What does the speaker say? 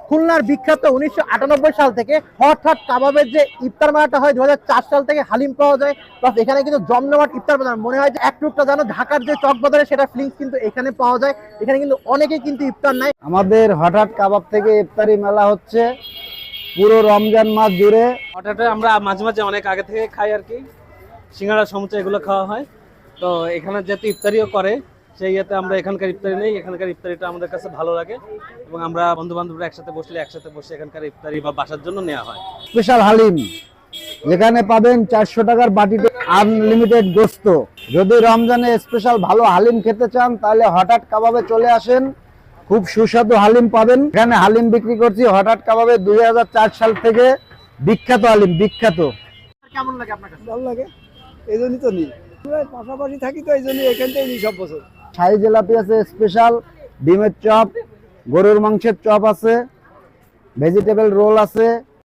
খুলনার বিখ্যাত 1998 সাল থেকে হট হট কাবাবের যে ইফতার মেলাটা হয় 2004 সাল থেকে হালিম পাওয়া যায়, প্লাস এখানে কিন্তু জমজমাট ইফতার বাজার, মনে হয় যে এক টুকটা জানো ঢাকার যে চক বাজারে সেটা ফিলিংস কিন্তু এখানে পাওয়া যায়। এখানে কিন্তু অনেকেই কিন্তু ইফতার নাই। আমাদের হঠাৎ কাবাব থেকে ইফতারি মেলা হচ্ছে পুরো রমজান মাস জুড়ে। হঠাৎ আমরা মাঝে মাঝে অনেক আগে থেকে খাই আর কি, সিঙ্গাড়া সমুচা এগুলো খাওয়া হয়। তো এখানে যেহেতু ইফতারিও করে, সেই ইয়েতে আমরা এখানকার ইফতারি নেই, এখানকার ইফতারিটা আমাদের কাছে ভালো লাগে এবং আমরা বন্ধু বান্ধবরা একসাথে বসে এখানকার ইফতারি বা বাসার জন্য নেওয়া হয়। স্পেশাল হালিম যেখানে পাবেন 400 টাকার বাটিতে আনলিমিটেড গোস্ত। যদি রমজানে স্পেশাল ভালো হালিম খেতে চান তাহলে হঠাৎ কাবাবে চলে আসেন, খুব সুস্বাদু হালিম পাবেন। এখানে হালিম বিক্রি করছি হঠাৎ কাবাবে 2004 সাল থেকে, বিখ্যাত হালিম, বিখ্যাত। কেমন লাগে আপনার কাছে? ভালো লাগে, এই জন্যই তো নিই, পাশাপাশি থাকি তো এই জন্য এখান থেকে নিই সব বছর। শাহী জিলাপি আছে স্পেশাল, ডিমের চপ, গরুর মাংসের চপ আছে, ভেজিটেবল রোল আছে,